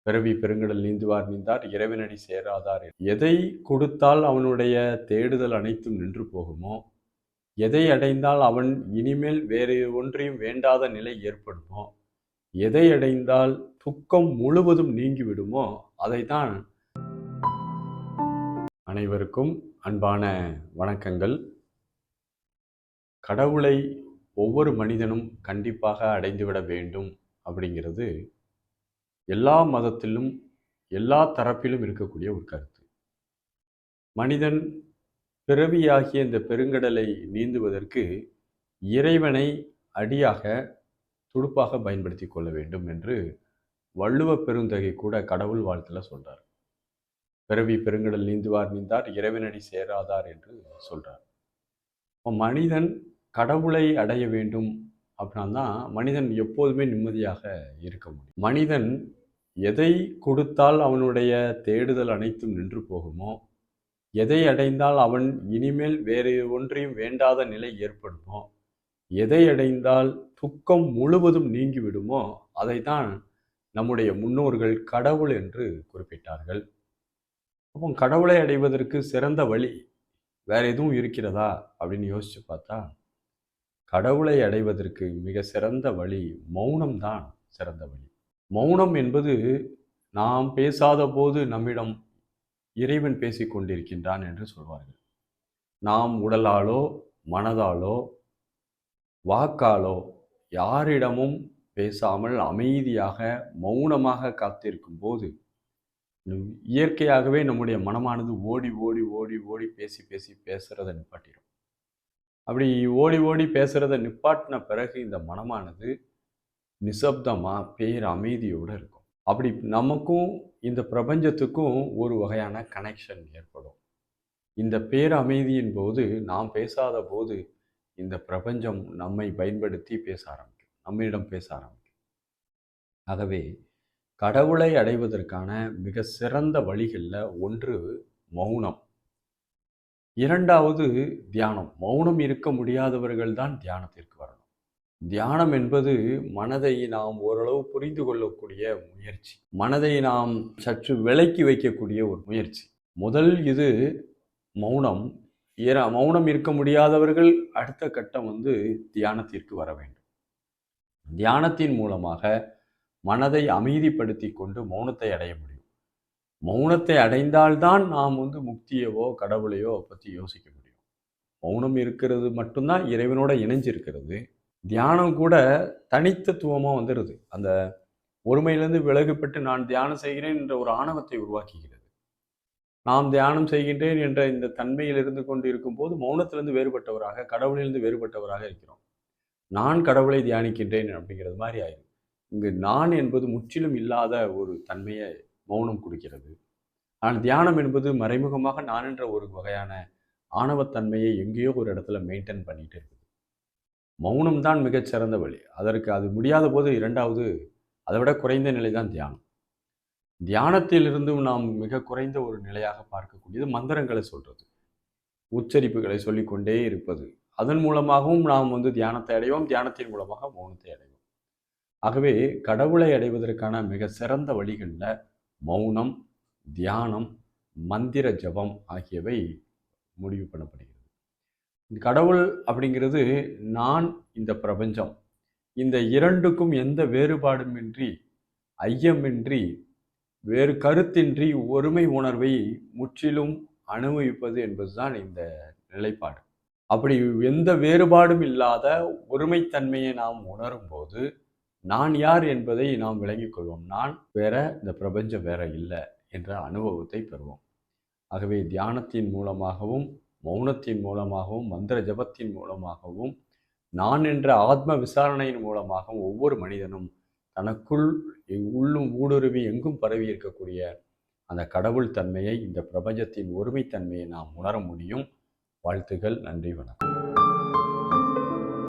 பிறவி பெருங்கடல் நீந்துவார் நீந்தார் இறைவனடி சேராதார். எதை கொடுத்தால் அவனுடைய தேடுதல் அனைத்தும் நின்று போகுமோ, எதை அடைந்தால் அவன் இனிமேல் வேறு ஒன்றையும் வேண்டாத நிலை ஏற்படுமோ, எதை அடைந்தால் துக்கம் முழுவதும் நீங்கிவிடுமோ அதைத்தான். அனைவருக்கும் அன்பான வணக்கங்கள். கடவுளை ஒவ்வொரு மனிதனும் கண்டிப்பாக அடைந்துவிட வேண்டும் அப்படிங்கிறது எல்லா மதத்திலும் எல்லா தரப்பிலும் இருக்கக்கூடிய ஒரு கருத்து. மனிதன் பிறவியாகிய இந்த பெருங்கடலை நீந்துவதற்கு இறைவனை அடியாக துடுப்பாக பயன்படுத்தி கொள்ள வேண்டும் என்று வள்ளுவ பெருந்தகை கூட கடவுள் வாழ்த்துல சொல்றார். பிறவி பெருங்கடல் நீந்துவார் நீந்தார் இறைவனடி சேராதார் என்று சொல்றார். மனிதன் கடவுளை அடைய வேண்டும் அப்படின்னா மனிதன் எப்போதுமே நிம்மதியாக இருக்க முடியும். மனிதன் எதை கொடுத்தால் அவனுடைய தேடுதல் அனைத்தும் நின்று போகுமோ, எதை அடைந்தால் அவன் இனிமேல் வேறு ஒன்றையும் வேண்டாத நிலை ஏற்படுமோ, எதை அடைந்தால் துக்கம் முழுவதும் நீங்கிவிடுமோ அதைத்தான் நம்முடைய முன்னோர்கள் கடவுள் என்று குறிப்பிட்டார்கள். அப்போ கடவுளை அடைவதற்கு சிறந்த வழி வேற எதுவும் இருக்கிறதா அப்படின்னு யோசிச்சு பார்த்தா, கடவுளை அடைவதற்கு மிக சிறந்த வழி மௌனம்தான் சிறந்த வழி. மௌனம் என்பது நாம் பேசாத போது நம்மிடம் இறைவன் பேசிக் கொண்டிருக்கின்றான் என்று சொல்வார்கள். நாம் உடலாலோ மனதாலோ வாக்காலோ யாரிடமும் பேசாமல் அமைதியாக மௌனமாக காத்திருக்கும் போது இயற்கையாகவே நம்முடைய மனமானது ஓடி ஓடி ஓடி ஓடி பேசி பேசி பேசுறதை நிப்பாட்டிடும். அப்படி ஓடி ஓடி பேசுறதை நிப்பாட்டின பிறகு இந்த மனமானது நிசப்தமா பேர் அமைதியோடு இருக்கும். அப்படி நமக்கும் இந்த பிரபஞ்சத்துக்கும் ஒரு வகையான கனெக்ஷன் ஏற்படும். இந்த பேர் அமைதியின் போது நாம் பேசாத போது இந்த பிரபஞ்சம் நம்மை பயன்படுத்தி பேச ஆரம்பிக்கும், நம்மிடம் பேச ஆரம்பிக்கும். ஆகவே கடவுளை அடைவதற்கான மிக சிறந்த வழிகளில் ஒன்று மௌனம், இரண்டாவது தியானம். மௌனம் இருக்க முடியாதவர்கள் தான் தியானத்திற்கு வரணும். தியானம் என்பது மனதை நாம் ஓரளவு புரிந்து கொள்ளக்கூடிய முயற்சி, மனதை நாம் சற்று விலக்கி வைக்கக்கூடிய ஒரு முயற்சி. முதல் இது மௌனம். மௌனம் இருக்க முடியாதவர்கள் அடுத்த கட்டம் தியானத்திற்கு வர வேண்டும். தியானத்தின் மூலமாக மனதை அமைதிப்படுத்தி கொண்டு மௌனத்தை அடைய முடியும். மௌனத்தை அடைந்தால்தான் நாம் முக்தியவோ கடவுளையோ பற்றி யோசிக்க முடியும். மௌனம் இருக்கிறது மட்டும்தான் இறைவனோட இணைஞ்சிருக்கிறது. தியானம் கூட தனித்தத்துவமாக வந்துடுது. அந்த ஒருமையிலிருந்து விலகுப்பட்டு நான் தியானம் செய்கிறேன் என்ற ஒரு ஆணவத்தை உருவாக்குகிறது. நாம் தியானம் செய்கின்றேன் என்ற இந்த தன்மையில் இருந்து கொண்டு இருக்கும்போது மௌனத்திலிருந்து வேறுபட்டவராக, கடவுளிலிருந்து வேறுபட்டவராக இருக்கிறோம். நான் கடவுளை தியானிக்கின்றேன் அப்படிங்கிறது மாதிரி ஆயிடும். இங்கு நான் என்பது முற்றிலும் இல்லாத ஒரு தன்மையை மௌனம் கொடுக்கிறது. ஆனால் தியானம் என்பது மறைமுகமாக நான் என்ற ஒரு வகையான ஆணவத்தன்மையை எங்கேயோ ஒரு இடத்துல மெயின்டைன் பண்ணிட்டு இருக்குது. மௌனம் தான் மிகச்சிறந்த வழி. அதற்கு அது முடியாத போது இரண்டாவது அதை விட குறைந்த நிலை தான் தியானம். தியானத்திலிருந்தும் நாம் மிக குறைந்த ஒரு நிலையாக பார்க்கக்கூடியது மந்திரங்களை சொல்றது, உச்சரிப்புகளை சொல்லிக்கொண்டே இருப்பது. அதன் மூலமாகவும் நாம் தியானத்தை அடைவோம், தியானத்தின் மூலமாக மௌனத்தை அடைவோம். ஆகவே கடவுளை அடைவதற்கான மிக சிறந்த வழிகளில் மௌனம், தியானம், மந்திர ஜபம் ஆகியவை முடிவு பண்ணப்படுகிறது. கடவுள் அப்படிங்கிறது நான், இந்த பிரபஞ்சம், இந்த இரண்டுக்கும் எந்த வேறுபாடுமின்றி, ஐயமின்றி, வேறு கருத்தின்றி ஒருமை உணர்வை முற்றிலும் அனுபவிப்பது என்பதுதான் இந்த நிலைப்பாடு. அப்படி எந்த வேறுபாடும் இல்லாத ஒருமைத்தன்மையை நாம் உணரும் போது நான் யார் என்பதை நாம் விளங்கிக் கொள்வோம். நான் வேற, இந்த பிரபஞ்சம் வேற இல்லை என்ற அனுபவத்தை பெறுவோம். ஆகவே தியானத்தின் மூலமாகவும் மௌனத்தின் மூலமாகவும் மந்திர ஜபத்தின் மூலமாகவும் நான் என்ற ஆத்ம விசாரணையின் மூலமாகவும் ஒவ்வொரு மனிதனும் தனக்குள் உள்ளும் ஊடுருவி எங்கும் பரவி இருக்கக்கூடிய அந்த கடவுள் தன்மையை, இந்த பிரபஞ்சத்தின் ஒருமைத்தன்மையை நாம் உணர முடியும். வாழ்த்துக்கள். நன்றி, வணக்கம்.